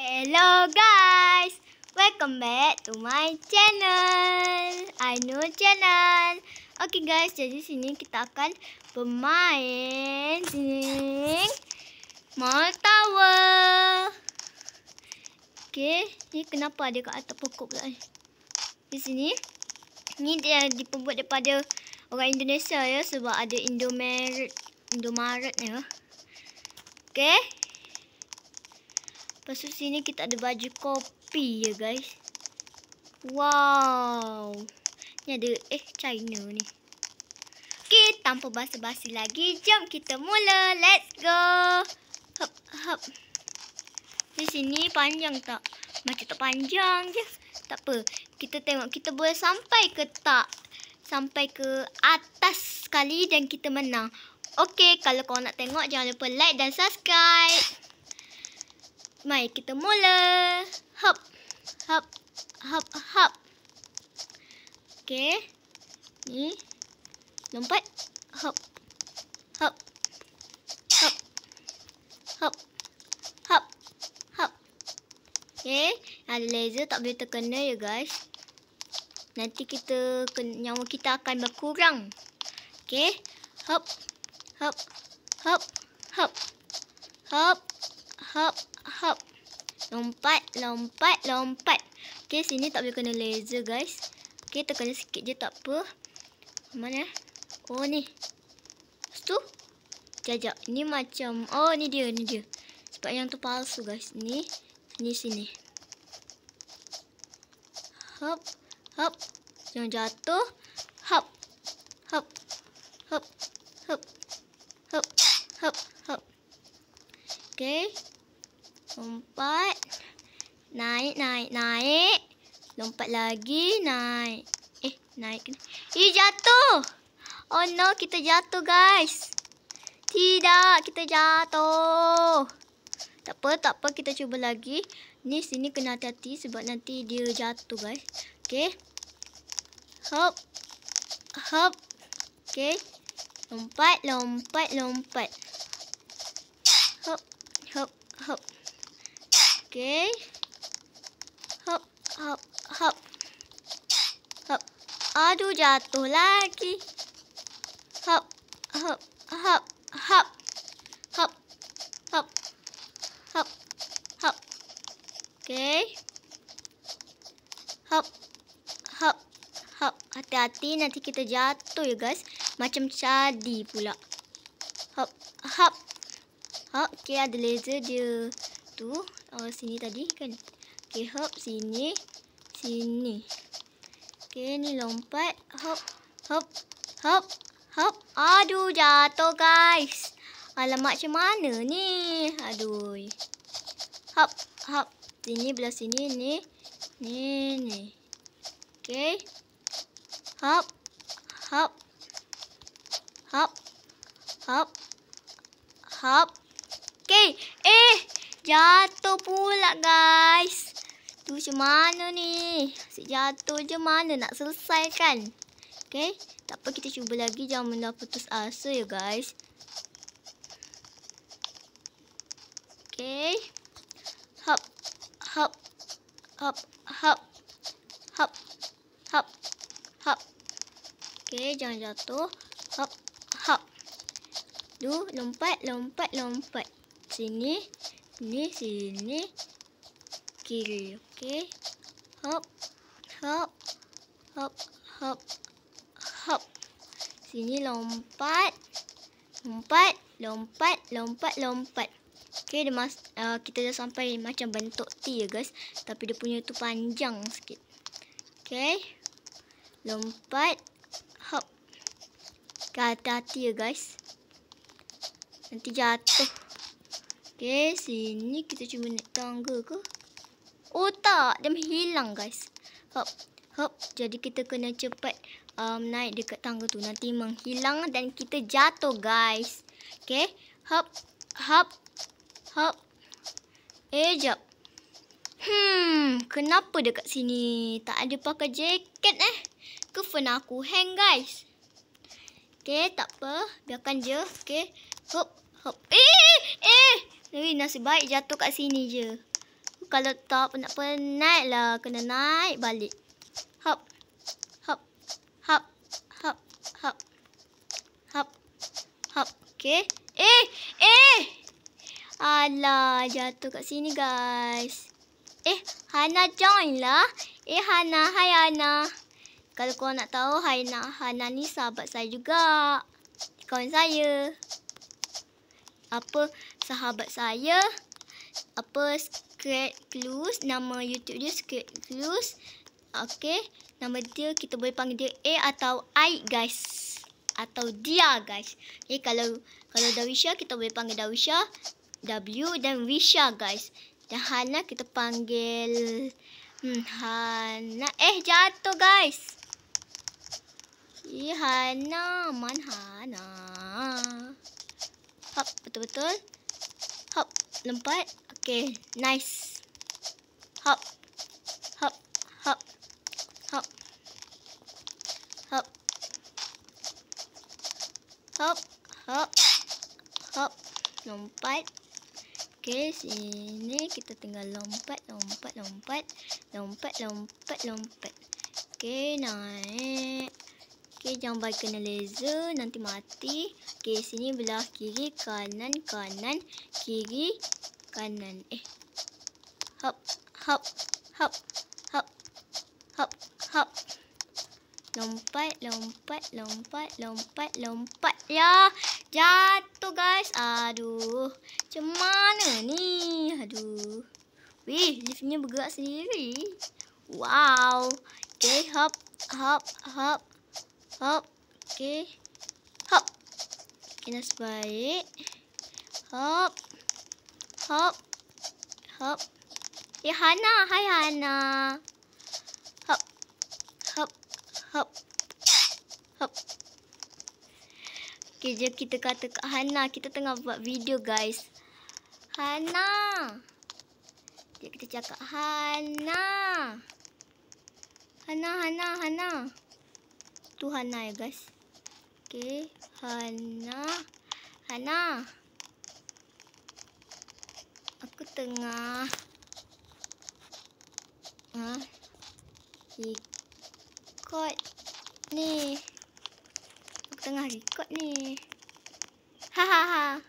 Hello guys, welcome back to my channel, Ainur Channel. Okay guys, jadi sini kita akan bermain sini Mall Tower. Okay, ni kenapa ada kat atas pokok pula ni? Di sini, ni dia dibuat daripada orang Indonesia ya, sebab ada Indomaret ya. Okay. Lepas tu sini kita ada baju kopi ya guys. Wow. Ni ada China ni. Okay, tanpa basa-basi lagi, jom kita mula. Let's go. Hop hop. Di sini panjang tak? Macam tak panjang je. Tak apa. Kita tengok kita boleh sampai ke tak? Sampai ke atas sekali dan kita menang. Okay, kalau kau nak tengok jangan lupa like dan subscribe. Mari kita mula. Hop. Hop. Hop. Hop. Okay. Ni. Lompat. Hop. Hop. Hop. Hop. Hop. Hop. Okay. Ada laser tak boleh terkena ya guys. Nanti nyawa kita akan berkurang. Okay. Hop. Hop. Hop. Hop. Hop. Hop. Hop. Lompat, lompat, lompat. Okay, sini tak boleh kena laser guys. Okay, terkena sikit je tak apa. Mana? Oh ni. Lepas tu. Jajak. Ni macam. Oh ni dia, ni dia. Sebab yang tu palsu guys. Ni. Sini. Hop. Hop. Jangan jatuh. Hop. Hop. Hop. Hop. Hop. Hop. Hop. Okay. Lompat. Naik, naik, naik. Lompat lagi, naik. Naik. Jatuh. Oh no, kita jatuh guys. Tidak, kita jatuh. Tak apa, kita cuba lagi. Ni sini kena hati-hati sebab nanti dia jatuh guys. Okay. Hop. Hop. Okay. Lompat, lompat, lompat. Hop. Hop. Hop. Okay. Hop, hop, hop. Hop. Aduh, jatuh lagi. Hop, hop, hop, hop. Hop, hop, hop, hop. Okay. Hop, hop, hop. Hati-hati nanti kita jatuh ya guys. Macam cadi pula. Hop, hop. Hop, okay, ada laser dia. Tu. Sini tadi kan. Okay, hop. Sini. Sini. Okay, ni lompat. Hop. Hop. Hop. Hop. Aduh, jatuh guys. Alamak, macam mana ni? Aduh. Hop. Hop. Sini, belah sini. Ni. Ni. Okay. Hop. Hop. Hop. Hop. Hop. Okay. Jatuh pula guys. Tu macam mana ni? Asyik jatuh je, mana nak selesai kan? Okay. Tak apa, kita cuba lagi. Jangan mula putus asa ya guys. Okay. Hop. Hop. Hop. Hop. Hop. Hop. Hop. Okay, jangan jatuh. Hop. Hop. Lompat, lompat, lompat. Sini. Sini. Kiri. Okay. Hop. Hop. Hop. Hop. Hop. Sini lompat. Lompat. Lompat. Lompat. Lompat. Okay. Kita dah sampai macam bentuk T ya guys. Tapi dia punya tu panjang sikit. Okay. Lompat. Hop. Hati-hati ya guys. Nanti jatuh. Okay, sini kita cuma naik tangga ke? Oh tak, dia hilang guys. Hop, hop. Jadi kita kena cepat naik dekat tangga tu. Nanti menghilang dan kita jatuh guys. Okay, hop, hop, hop. Jap. Kenapa dekat sini tak ada pakai jaket Ke phone aku hang guys. Okay, tak apa. Biarkan je. Okay, hop, hop. Nasib baik jatuh kat sini je. Kalau tak penat-penat lah. Kena naik balik. Hop. Hop. Hop. Hop. Hop. Hop. Hop. Okay. Alah, jatuh kat sini guys. Hana join lah. Hana. Hai Hana. Kalau korang nak tahu, Hana ni sahabat saya juga. Kawan saya. Apa sahabat saya? Apa Secret Clues. Nama YouTube dia Secret Clues. Okay. Nama dia kita boleh panggil dia A atau I guys. Atau dia guys. Okay, kalau Dawisha kita boleh panggil Dawisha. W dan Wisha guys. Dan Hana kita panggil Hana. Jatuh guys. Hana. Man Hana. Hop, betul-betul. Hop, lompat. Okay, nice. Hop. Hop. Hop. Hop. Hop. Hop. Hop. Hop. Lompat. Okay, sini kita tinggal lompat. Okay, naik. Okay, jangan bagi kena laser. Nanti mati. Okay, sini belah kiri, kanan, kiri, kanan. Hop, hop, hop, hop, hop, hop. Lompat. Ya, jatuh guys. Aduh, macam mana ni? Aduh. Wih, liftnya bergerak sendiri. Wow. Okay, hop. Okay. Hop. Okay, nasib baik. Hop. Hana. Hai Hana. Hop. Okay, jom kita kata kat Hana. Kita tengah buat video guys. Hana. Jom kita cakap Hana. Hana. Tu Hana ya guys. Okay, Hana. Aku tengah record ni. Hahaha.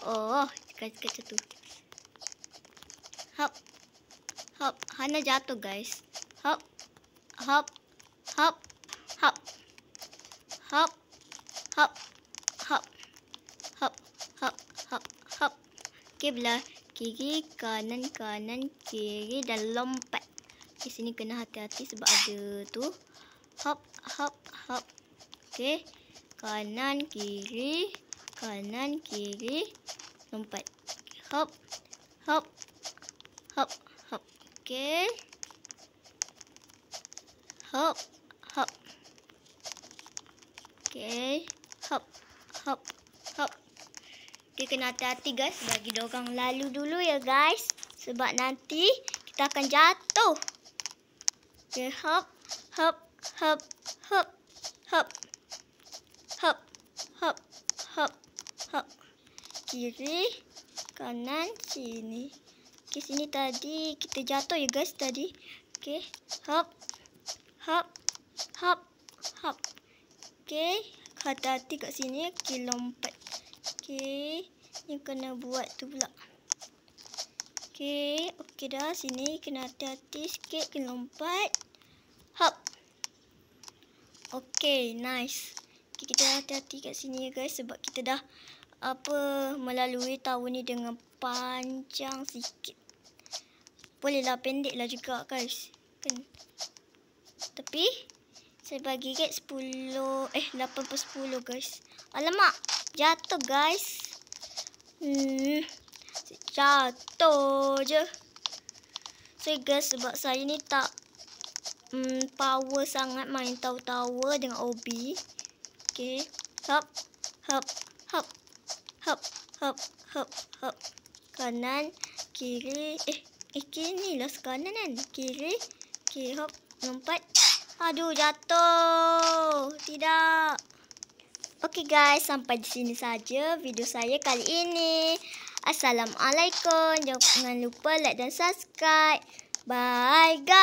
Oh, cakap tu. Hop. Hana jatuh guys. Hop. Okay, belah kiri, kanan, kiri dan lompat. Okay, sini kena hati-hati sebab ada tu. Hop. Okay, kanan, kiri, lompat. Hop. Okay. Hop. Okay. Hop. Okay, kena hati-hati guys. Bagi dorang lalu dulu ya guys. Sebab nanti kita akan jatuh. Okay, hop. Kiri, kanan, sini. Okay, sini tadi kita jatuh ya guys tadi. Okay, hop. Okay, hati-hati kat sini. Okay, lompat. Okay, ni kena buat tu pula. Okay dah. Sini kena hati-hati sikit. Kena lompat. Hop. Okay, nice. Okay, kita hati-hati kat sini ya guys. Sebab kita dah melalui tower ni dengan panjang sikit. Bolehlah pendek lah juga guys. Kan? Tapi saya bagi kat 8/10 guys. Alamak, jatuh guys. Jatuh je. So guys, sebab saya ni tak power sangat main tower dengan OB. Okay, hop. Kanan, kiri. Kiri ni lah kanan kan. Kiri. Okay, hop. Lompat. Aduh, jatuh. Tidak. Okay guys, sampai di sini saja video saya kali ini. Assalamualaikum. Jangan lupa like dan subscribe. Bye guys.